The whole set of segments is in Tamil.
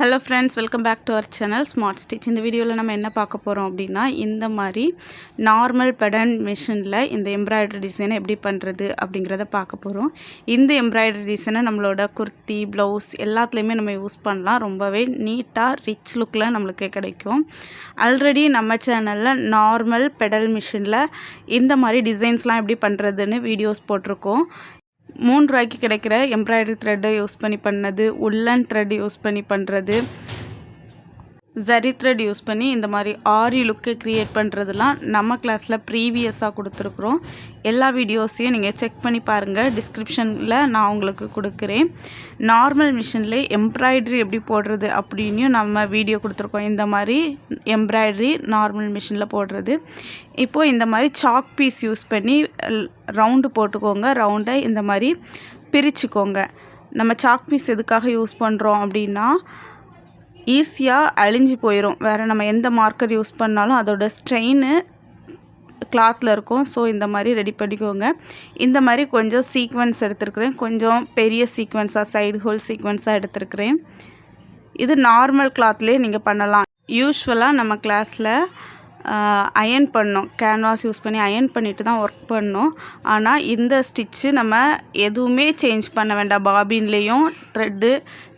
Hello friends, welcome back to our channel smart stitch. இந்த வீடியோவில் நம்ம என்ன பார்க்க போகிறோம் அப்படின்னா, இந்த மாதிரி நார்மல் பெடன் மிஷினில் இந்த எம்ப்ராய்டரி டிசைனை எப்படி பண்ணுறது அப்படிங்கிறத பார்க்க போகிறோம். இந்த எம்ப்ராய்டரி டிசைனை நம்மளோட குர்த்தி, ப்ளவுஸ் எல்லாத்துலேயுமே நம்ம யூஸ் பண்ணலாம். ரொம்பவே நீட்டாக ரிச் லுக்கில் நம்மளுக்கு கிடைக்கும். ஆல்ரெடி நம்ம சேனலில் நார்மல் பெடல் மிஷினில் இந்த மாதிரி டிசைன்ஸ்லாம் எப்படி பண்ணுறதுன்னு வீடியோஸ் போட்டிருக்கோம். 3 ரூபாய்க்கு கிடைக்கிற எம்ப்ராய்டரி த்ரெட்டை யூஸ் பண்ணி பண்ணது, உல்லன் த்ரெட் யூஸ் பண்ணி பண்ணுறது, ஜரி த்ரெட் யூஸ் பண்ணி இந்த மாதிரி ஆரி லுக்கு க்ரியேட் பண்ணுறதுலாம் நம்ம கிளாஸில் ப்ரீவியஸாக கொடுத்துருக்குறோம். எல்லா வீடியோஸையும் நீங்கள் செக் பண்ணி பாருங்கள், டிஸ்கிரிப்ஷனில் நான் உங்களுக்கு கொடுக்குறேன். நார்மல் மிஷினில் எம்ப்ராய்டரி எப்படி போடுறது அப்படின்னு நம்ம வீடியோ கொடுத்துருக்கோம். இந்த மாதிரி எம்ப்ராய்டரி நார்மல் மிஷினில் போடுறது. இப்போது இந்த மாதிரி சாக் பீஸ் யூஸ் பண்ணி ரவுண்டு போட்டுக்கோங்க. ரவுண்டை இந்த மாதிரி பிரிச்சுக்கோங்க. நம்ம சாக் பீஸ் எதுக்காக யூஸ் பண்ணுறோம் அப்படின்னா, ஈஸியாக அழிஞ்சு போயிடும். வேறு நம்ம எந்த மார்க்கர் யூஸ் பண்ணாலும் அதோட ஸ்ட்ரெயின் கிளாத்தில் இருக்கும். ஸோ இந்த மாதிரி ரெடி பண்ணிக்கோங்க. இந்த மாதிரி கொஞ்சம் சீக்வன்ஸ் எடுத்துருக்குறேன். கொஞ்சம் பெரிய சீக்வன்ஸாக, சைடு ஹோல் சீக்வன்ஸாக எடுத்துருக்குறேன். இது நார்மல் கிளாத்லேயே நீங்கள் பண்ணலாம். யூஸ்வலாக நம்ம கிளாஸில் அயன் பண்ணோம், கேன்வாஸ் யூஸ் பண்ணி அயன் பண்ணிவிட்டு தான் ஒர்க் பண்ணோம். ஆனால் இந்த ஸ்டிச்சு நம்ம எதுவுமே சேஞ்ச் பண்ண வேண்டாம். பாபின்லேயும் த்ரெட்டு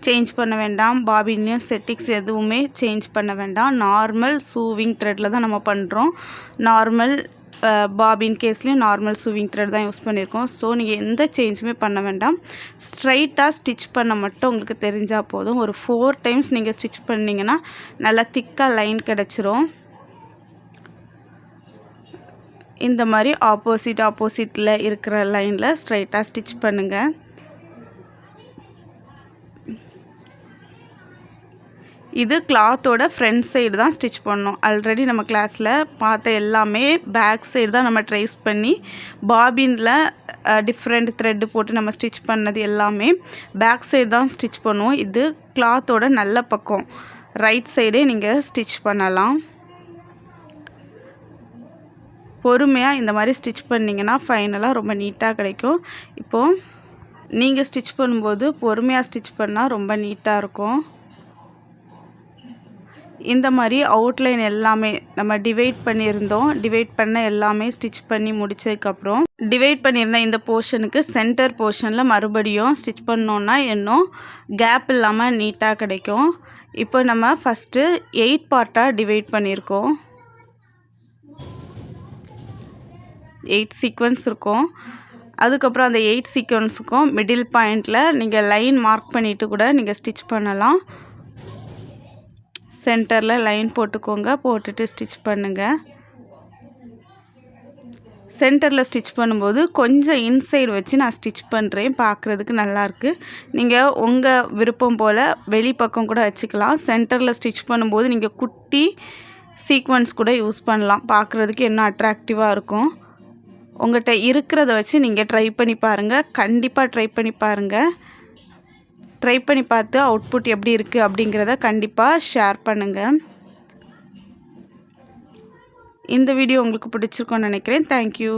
சேஞ்ச் பண்ண வேண்டாம், பாபின்லேயும் செட்டிக்ஸ் எதுவுமே சேஞ்ச் பண்ண வேண்டாம். நார்மல் சூவிங் த்ரெட்டில் தான் நம்ம பண்ணுறோம். நார்மல் பாபின் கேஸ்லேயும் நார்மல் சூவிங் த்ரெட் தான் யூஸ் பண்ணியிருக்கோம். ஸோ நீங்கள் எந்த சேஞ்சுமே பண்ண வேண்டாம். ஸ்ட்ரைட்டாக ஸ்டிச் பண்ண மட்டும் உங்களுக்கு தெரிஞ்சால் போதும். ஒரு 4 டைம்ஸ் நீங்கள் ஸ்டிச் பண்ணிங்கன்னா நல்லா திக்காக லைன் கிடச்சிரும். இந்த மாதிரி ஆப்போசிட்டில் இருக்கிற லைனில் ஸ்ட்ரைட்டாக ஸ்டிச் பண்ணுங்கள். இது கிளாத்தோட ஃப்ரண்ட் சைடு தான் ஸ்டிச் பண்ணோம். ஆல்ரெடி நம்ம கிளாஸில் பார்த்த எல்லாமே பேக் சைடு தான் நம்ம ட்ரேஸ் பண்ணி, பாபினில் டிஃப்ரெண்ட் த்ரெட்டு போட்டு நம்ம ஸ்டிச் பண்ணது எல்லாமே பேக் சைடு தான் ஸ்டிச் பண்ணுவோம். இது கிளாத்தோட நல்ல பக்கம் ரைட் சைடே நீங்கள் ஸ்டிச் பண்ணலாம். பொறுமையாக இந்த மாதிரி ஸ்டிச் பண்ணிங்கன்னா ஃபைனலாக ரொம்ப நீட்டாக கிடைக்கும். இப்போது நீங்கள் ஸ்டிச் பண்ணும்போது பொறுமையாக ஸ்டிச் பண்ணால் ரொம்ப நீட்டாக இருக்கும். இந்த மாதிரி அவுட்லைன் எல்லாமே நம்ம டிவைட் பண்ணியிருந்தோம். டிவைட் பண்ண எல்லாமே ஸ்டிச் பண்ணி முடித்ததுக்கப்புறம், டிவைட் பண்ணியிருந்த இந்த போர்ஷனுக்கு சென்டர் போர்ஷனில் மறுபடியும் ஸ்டிச் பண்ணோன்னா இன்னும் கேப் இல்லாமல் நீட்டாக கிடைக்கும். இப்போ நம்ம ஃபஸ்ட்டு 8 பார்ட்டாக டிவைட் பண்ணியிருக்கோம். 8 சீக்வன்ஸ் இருக்கும். அதுக்கப்புறம் அந்த 8 சீக்வன்ஸுக்கும் மிடில் பாயிண்டில் நீங்கள் லைன் மார்க் பண்ணிவிட்டு கூட நீங்கள் ஸ்டிச் பண்ணலாம். சென்டரில் லைன் போட்டுக்கோங்க, போட்டுட்டு ஸ்டிச் பண்ணுங்கள். சென்டரில் ஸ்டிச் பண்ணும்போது கொஞ்சம் இன்சைடு வச்சு நான் ஸ்டிச் பண்ணுறேன், பார்க்குறதுக்கு நல்லாயிருக்கு. நீங்கள் உங்கள் விருப்பம் போல் வெளிப்பக்கம் கூட வச்சுக்கலாம். சென்டரில் ஸ்டிச் பண்ணும்போது நீங்கள் குட்டி சீக்வன்ஸ் கூட யூஸ் பண்ணலாம், பார்க்குறதுக்கு இன்னும் அட்ராக்டிவாக இருக்கும். உங்கள்கிட்ட இருக்கிறத வச்சு நீங்கள் ட்ரை பண்ணி பாருங்கள். கண்டிப்பாக ட்ரை பண்ணி பாருங்கள். ட்ரை பண்ணி பார்த்து அவுட்புட் எப்படி இருக்குது அப்படிங்கிறத கண்டிப்பாக ஷேர் பண்ணுங்கள். இந்த வீடியோ உங்களுக்கு பிடிச்சிருக்கும்னு நினைக்கிறேன். தேங்க்யூ.